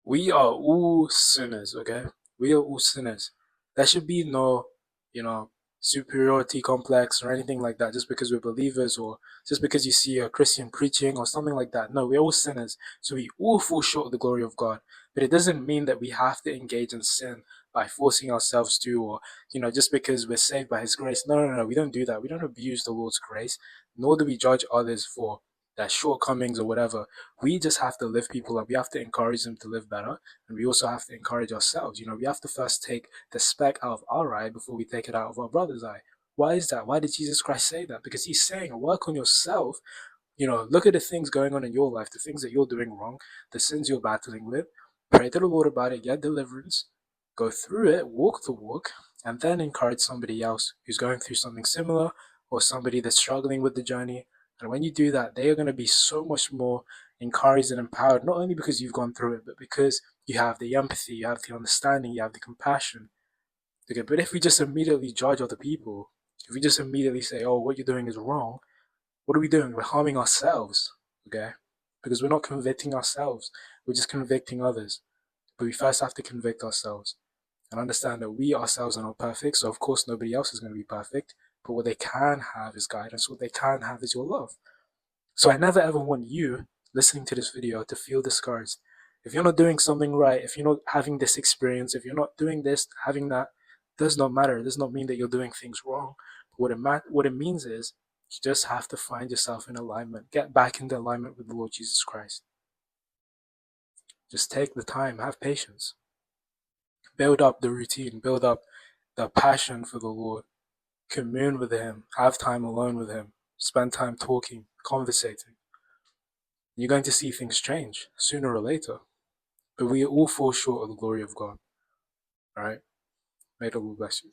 We are all sinners, okay? We are all sinners. There should be no, you know, superiority complex or anything like that just because we're believers or just because you see a Christian preaching or something like that. No, we're all sinners. So we all fall short of the glory of God. But it doesn't mean that we have to engage in sin by forcing ourselves to, or, just because we're saved by His grace. No, no, no, we don't do that. We don't abuse the Lord's grace, nor do we judge others for their shortcomings or whatever. We just have to lift people up. We have to encourage them to live better. And we also have to encourage ourselves. We have to first take the speck out of our eye before we take it out of our brother's eye. Why is that? Why did Jesus Christ say that? Because He's saying, work on yourself. Look at the things going on in your life, the things that you're doing wrong, the sins you're battling with. Pray to the Lord about it, get deliverance, go through it, walk the walk, and then encourage somebody else who's going through something similar or somebody that's struggling with the journey. And when you do that, they are going to be so much more encouraged and empowered, not only because you've gone through it, but because you have the empathy, you have the understanding, you have the compassion. Okay, but if we just immediately judge other people, if we just immediately say, oh, what you're doing is wrong, what are we doing? We're harming ourselves, okay? Because we're not convicting ourselves, we're just convicting others. But we first have to convict ourselves and understand that we ourselves are not perfect, so of course nobody else is going to be perfect. But what they can have is guidance, what they can have is your love. So I never ever want you listening to this video to feel discouraged. If you're not doing something right, if you're not having this experience, if you're not doing this, having that, does not matter. It does not mean that you're doing things wrong. But what it means is you just have to find yourself in alignment. Get back into alignment with the Lord Jesus Christ. Just take the time, have patience. Build up the routine, build up the passion for the Lord. Commune with Him, have time alone with Him, spend time talking, conversating. You're going to see things change sooner or later. But we all fall short of the glory of God. All right? May the Lord bless you.